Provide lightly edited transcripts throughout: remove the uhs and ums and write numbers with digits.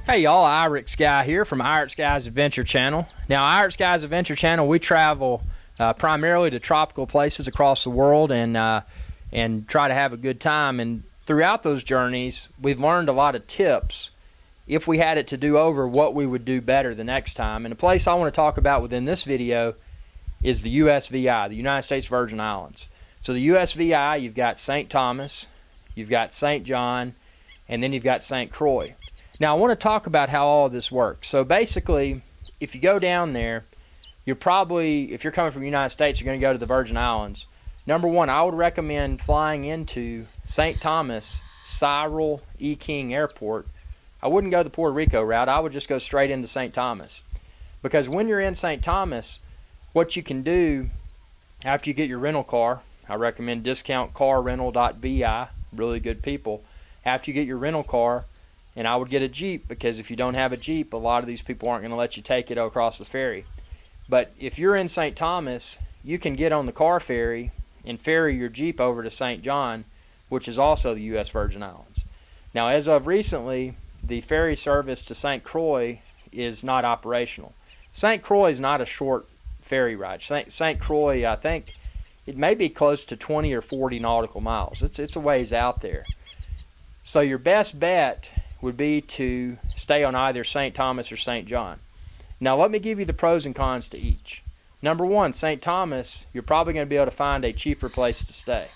Hey y'all, Irish Guy here from Irish Guy's Adventure Channel. Now, Irish Guy's Adventure Channel, we travel primarily to tropical places across the world and try to have a good time. And throughout those journeys, we've learned a lot of tips. If we had it to do over, what we would do better the next time. And the place I want to talk about within this video is the USVI, the United States Virgin Islands. So the USVI, you've got St. Thomas, you've got St. John, and then you've got St. Croix. Now, I want to talk about how all of this works. So basically, if you go down there, you're probably, if you're coming from the United States, you're going to go to the Virgin Islands. Number one, I would recommend flying into St. Thomas Cyril E. King Airport. I wouldn't go the Puerto Rico route. I would just go straight into St. Thomas. Because when you're in St. Thomas, what you can do after you get your rental car, I recommend discountcarrental.bi, really good people. After you get your rental car, and I would get a Jeep, because if you don't have a Jeep, a lot of these people aren't going to let you take it across the ferry. But if you're in St. Thomas, you can get on the car ferry and ferry your Jeep over to St. John, which is also the U.S. Virgin Islands. Now, as of recently, the ferry service to St. Croix is not operational. St. Croix is not a short ferry ride. St. Croix, I think, it may be close to 20 or 40 nautical miles. It's a ways out there. So your best bet would be to stay on either St. Thomas or St. John. Now, let me give you the pros and cons to each. Number one, St. Thomas, you're probably going to be able to find a cheaper place to stay.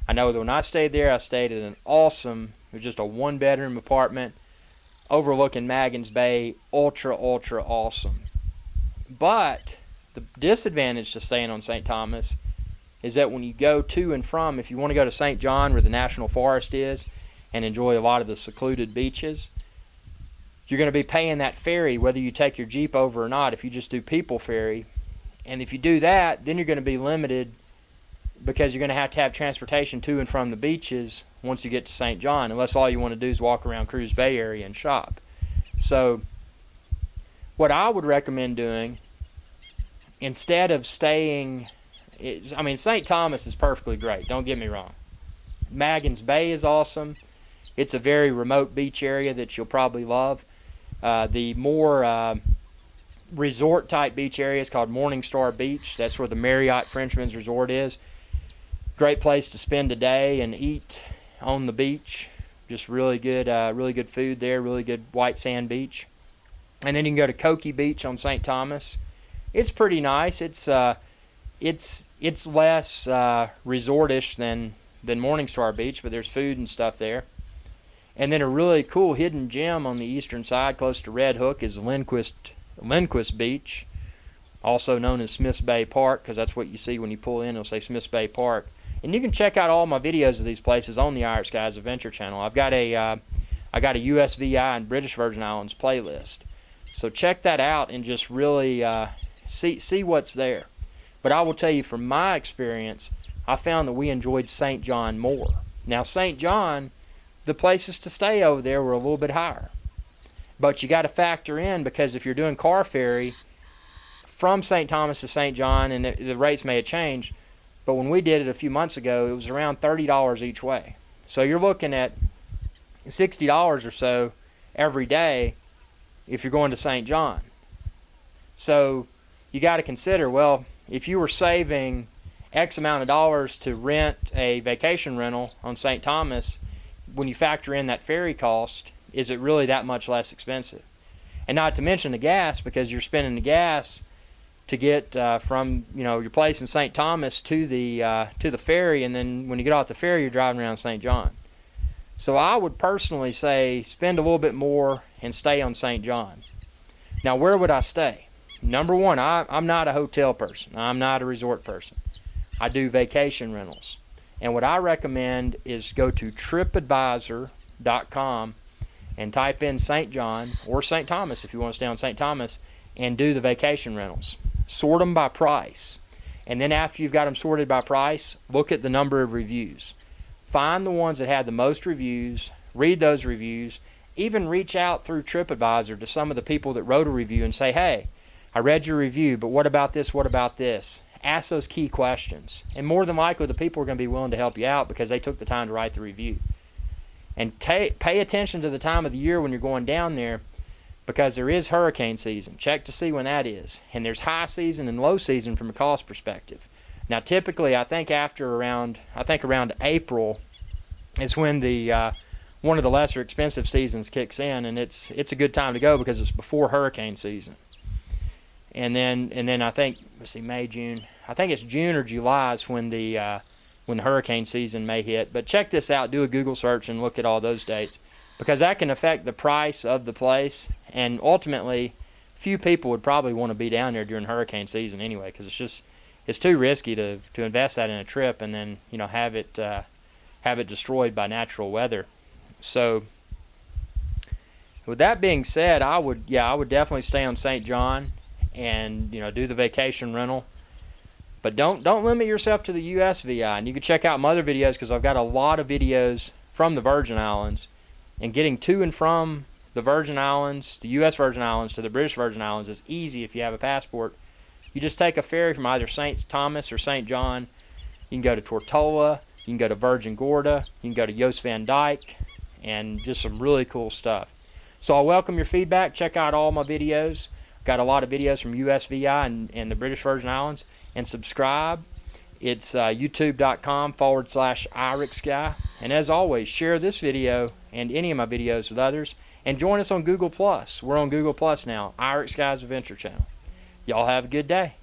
I know that when I stayed there, I stayed at an awesome, it was just a one-bedroom apartment overlooking Magens Bay, ultra awesome. But the disadvantage to staying on St. Thomas is that when you go to and from, if you want to go to St. John where the National Forest is, and enjoy a lot of the secluded beaches, you're going to be paying that ferry whether you take your Jeep over or not if you just do people ferry. And if you do that, then you're going to be limited because you're going to have transportation to and from the beaches once you get to St. John, unless all you want to do is walk around Cruz Bay area and shop. So what I would recommend doing, instead of staying, St. Thomas is perfectly great, don't get me wrong. Magens Bay is awesome. It's a very remote beach area that you'll probably love. The more resort-type beach area is called Morningstar Beach. That's where the Marriott Frenchman's Resort is. Great place to spend a day and eat on the beach. Just really good food there, really good white sand beach. And then you can go to Koki Beach on St. Thomas. It's pretty nice. It's less resort-ish than Morningstar Beach, but there's food and stuff there. And then a really cool hidden gem on the eastern side close to Red Hook is Lindquist Beach, also known as Smith's Bay Park, because that's what you see when you pull in. It'll say Smith's Bay Park. And you can check out all my videos of these places on the Irish Guys Adventure Channel. I got a USVI and British Virgin Islands playlist. So check that out and just really see what's there. But I will tell you, from my experience, I found that we enjoyed St. John more. Now, St. John, the places to stay over there were a little bit higher. But you got to factor in, because if you're doing car ferry from St. Thomas to St. John, and the rates may have changed, but when we did it a few months ago, it was around $30 each way. So you're looking at $60 or so every day if you're going to St. John. So you got to consider, well, if you were saving X amount of dollars to rent a vacation rental on St. Thomas, when you factor in that ferry cost, is it really that much less expensive? And not to mention the gas, because you're spending the gas to get from your place in St. Thomas to the ferry, and then when you get off the ferry, you're driving around St. John. So I would personally say spend a little bit more and stay on St. John. Now, where would I stay? Number one, I'm not a hotel person. I'm not a resort person. I do vacation rentals. And what I recommend is go to tripadvisor.com and type in St. John or St. Thomas if you want to stay on St. Thomas, and do the vacation rentals. Sort them by price. And then after you've got them sorted by price, look at the number of reviews. Find the ones that have the most reviews, read those reviews, even reach out through TripAdvisor to some of the people that wrote a review and say, hey, I read your review, but what about this, what about this? Ask those key questions. And more than likely, the people are going to be willing to help you out because they took the time to write the review. And pay attention to the time of the year when you're going down there, because there is hurricane season. Check to see when that is. And there's high season and low season from a cost perspective. Now, typically, I think around April is when the one of the lesser expensive seasons kicks in, and it's a good time to go because it's before hurricane season. And then I think, let's see, May, June. I think it's June or July is when the hurricane season may hit. But check this out. Do a Google search and look at all those dates, because that can affect the price of the place. And ultimately, few people would probably want to be down there during hurricane season anyway, because it's too risky to invest that in a trip and then have it destroyed by natural weather. So with that being said, I would definitely stay on St. John and do the vacation rental. But don't limit yourself to the USVI. And you can check out my other videos, because I've got a lot of videos from the Virgin Islands. And getting to and from the Virgin Islands, the U.S. Virgin Islands, to the British Virgin Islands is easy if you have a passport. You just take a ferry from either St. Thomas or St. John. You can go to Tortola. You can go to Virgin Gorda. You can go to Jost Van Dyke. And just some really cool stuff. So I welcome your feedback. Check out all my videos. Got a lot of videos from USVI and the British Virgin Islands. And subscribe. It's youtube.com/IrixGuy. And as always, share this video and any of my videos with others. And join us on Google+. We're on Google+ now, Irix Guy's Adventure Channel. Y'all have a good day.